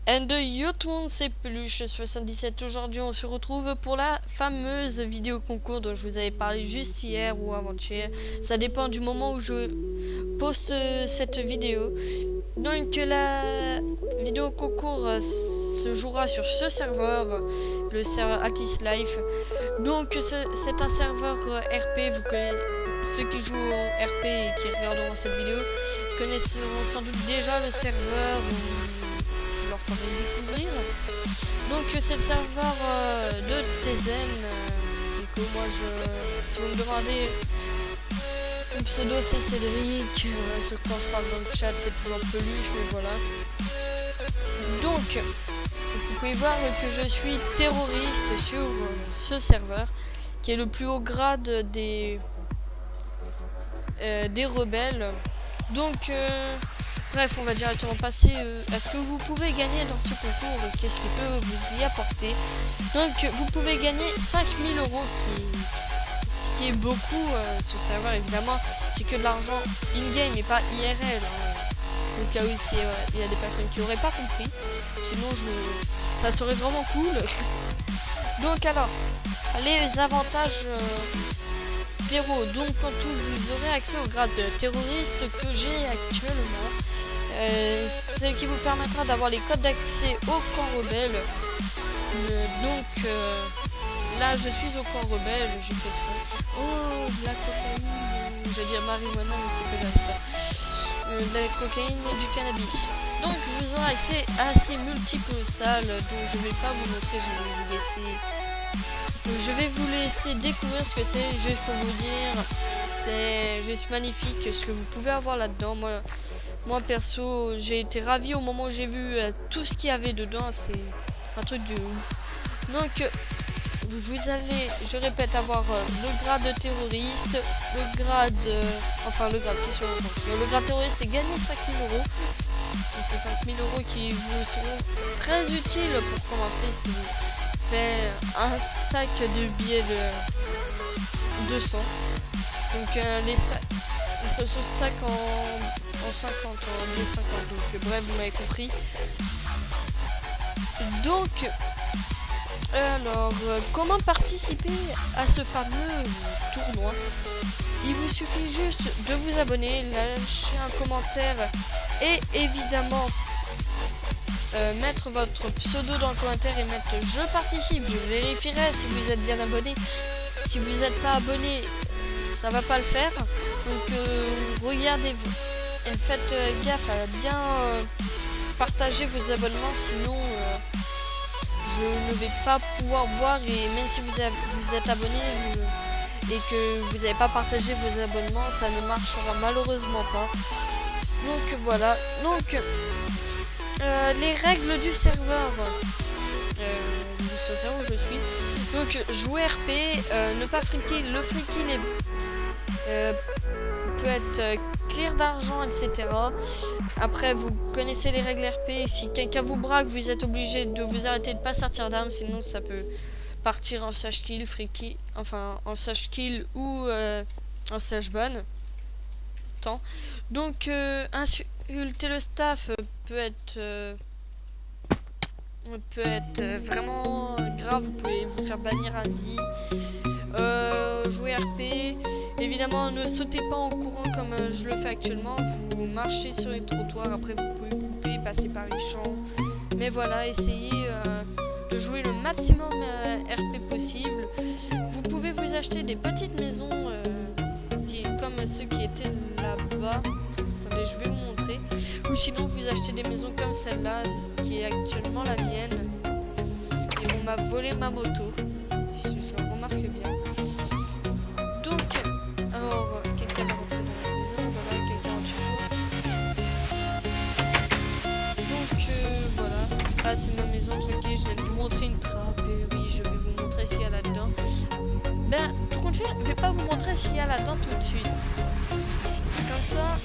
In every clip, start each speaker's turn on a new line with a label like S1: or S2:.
S1: And yo tout le monde, c'est Peluche77. Aujourd'hui on se retrouve pour la fameuse vidéo concours dont je vous avais parlé juste hier ou avant-hier. Ça dépend du moment où je poste cette vidéo. Donc la vidéo concours se jouera sur ce serveur, le serveur Altis Life. Donc c'est un serveur RP, vous connaissez, ceux qui jouent au RP et qui regarderont cette vidéo connaisseront sans doute déjà le serveur. Je leur ferai découvrir. Donc c'est le serveur de Tezen. Moi si vous me demandez, mon pseudo c'est Cédric. Quand je parle dans le chat c'est toujours Peluche, mais voilà. Donc vous pouvez voir que je suis terroriste sur ce serveur, qui est le plus haut grade des rebelles. Donc bref, on va directement passer à ce que vous pouvez gagner dans ce concours. Qu'est-ce qui peut vous y apporter? Donc vous pouvez gagner 5000 €, ce qui est beaucoup. Ce serveur évidemment c'est que de l'argent in-game et pas IRL, au cas où il y a des personnes qui n'auraient pas compris, sinon ça serait vraiment cool. Donc alors, les avantages d'héros. Donc quand vous aurez accès au grade de terroriste que j'ai actuellement, ce qui vous permettra d'avoir les codes d'accès au camp rebelle. Donc là je suis au camp rebelle, j'ai fait ça. Oh, de la cocaïne, j'ai dit marijuana mais c'est que là ça. De la cocaïne et du cannabis. Donc vous aurez accès à ces multiples salles dont je vais pas vous montrer, je vais vous laisser découvrir ce que c'est, juste pour vous dire, c'est juste magnifique ce que vous pouvez avoir là-dedans. Moi perso, j'ai été ravi au moment où j'ai vu tout ce qu'il y avait dedans, c'est un truc de ouf. Donc vous allez, je répète, avoir le grade de terroriste, le grade qui est sur le compte. Le grade terroriste, c'est gagner 5000 €. Donc c'est 5000 € qui vous seront très utiles pour commencer si vous faites un stack de billets de 200. Donc les stacks, ça se stack en 50, en billets 50. Donc bref, vous m'avez compris. Donc alors, comment participer à ce fameux tournoi? Il vous suffit juste de vous abonner, lâcher un commentaire et évidemment mettre votre pseudo dans le commentaire et mettre je participe. Je vérifierai si vous êtes bien abonné. Si vous n'êtes pas abonné, ça va pas le faire. Donc regardez, faites gaffe à bien partager vos abonnements, sinon je ne vais pas pouvoir voir. Et même si vous êtes abonné et que vous n'avez pas partagé vos abonnements, ça ne marchera malheureusement pas. Donc voilà. Donc les règles du serveur, ce serveur où je suis. Donc jouer RP, ne pas friquer. Le fricking peut être clear d'argent, etc. Après, vous connaissez les règles RP. Si quelqu'un vous braque, vous êtes obligé de vous arrêter de pas sortir d'armes, sinon ça peut partir en slash kill, freaky, enfin en slash kill ou en slash ban. Donc insulter le staff peut être vraiment grave. Vous pouvez vous faire bannir à vie. Jouer RP, évidemment ne sautez pas en courant comme je le fais actuellement. Vous marchez sur les trottoirs, après vous pouvez couper, passer par les champs, mais voilà, essayez de jouer le maximum RP possible. Vous pouvez vous acheter des petites maisons comme ceux qui étaient là-bas. Attendez, je vais vous montrer. Ou sinon vous achetez des maisons comme celle-là, qui est actuellement la mienne. Et on m'a volé ma moto, je le remarque bien. Donc, alors, quelqu'un va rentrer dans la maison, voilà, quelqu'un rentre chez moi. Donc, voilà. Ah, c'est ma maison tranquille, je vais vous montrer une trappe. Et oui, je vais vous montrer ce qu'il y a là-dedans. Ben, tout compte fait, je vais pas vous montrer ce qu'il y a là-dedans tout de suite. Comme ça,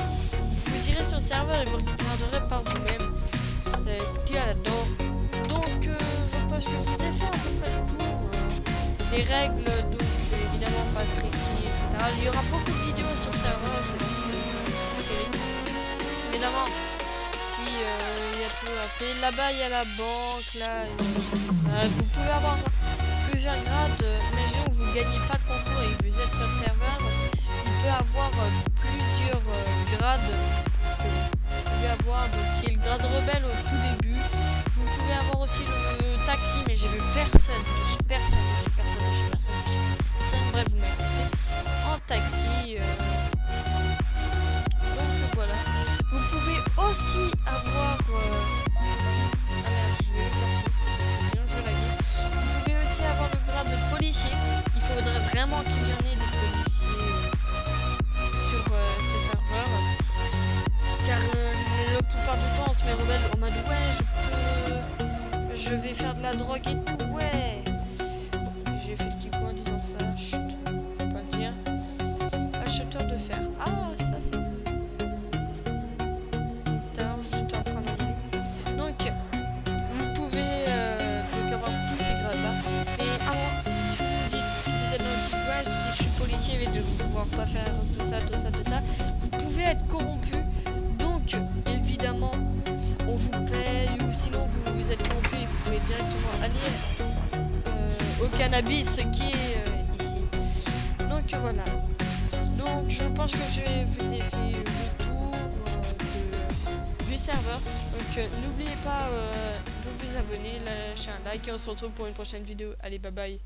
S1: vous irez sur le serveur et vous regarderez par vous-même ce qu'il y a là-dedans. Donc, je pense que je vous ai fait à peu près le tour. Les règles, donc évidemment pas freaky, etc. Il y aura beaucoup de vidéos sur le serveur, je vais laisser une petite série. Évidemment, si il y a toujours appeler. Là-bas, il y a la banque, là, ça. Vous pouvez avoir plusieurs grades. Imaginons que vous ne gagnez pas le concours et que vous êtes sur le serveur. Il peut avoir plusieurs grades. Vous pouvez avoir, donc, qui est le grade rebelle au tout début. Vous pouvez avoir aussi le taxi, mais j'ai vu personne. Bref, vous m'avez compris. En taxi. Donc voilà. Vous pouvez aussi avoir. Ah merde, je vais l'écarter. Sinon je vais laguer. Vous pouvez aussi avoir le grade de policier. Il faudrait vraiment qu'il y en ait des policiers sur ce serveur. Car la plupart du temps on se met rebelle en mode ouais je vais faire de la drogue et tout, ouais. J'ai fait le kikou en disant ça, chut, faut pas le dire. Acheteur de fer, ah ça c'est cool. Putain, j'étais en train de lire. Donc, vous pouvez donc avoir tous ces grades là. Mais avant, si vous dites, vous êtes dans le petit ouais, si je suis policier, je vais pouvoir pas faire tout ça, vous pouvez être corrompu. Donc, évidemment, on vous paye ou sinon vous êtes corrompu et vous pouvez directement aller au cannabis qui est ici. Donc voilà. Donc je pense que je vous ai fait le tour du serveur. Donc n'oubliez pas de vous abonner, lâcher un like et on se retrouve pour une prochaine vidéo. Allez, bye bye.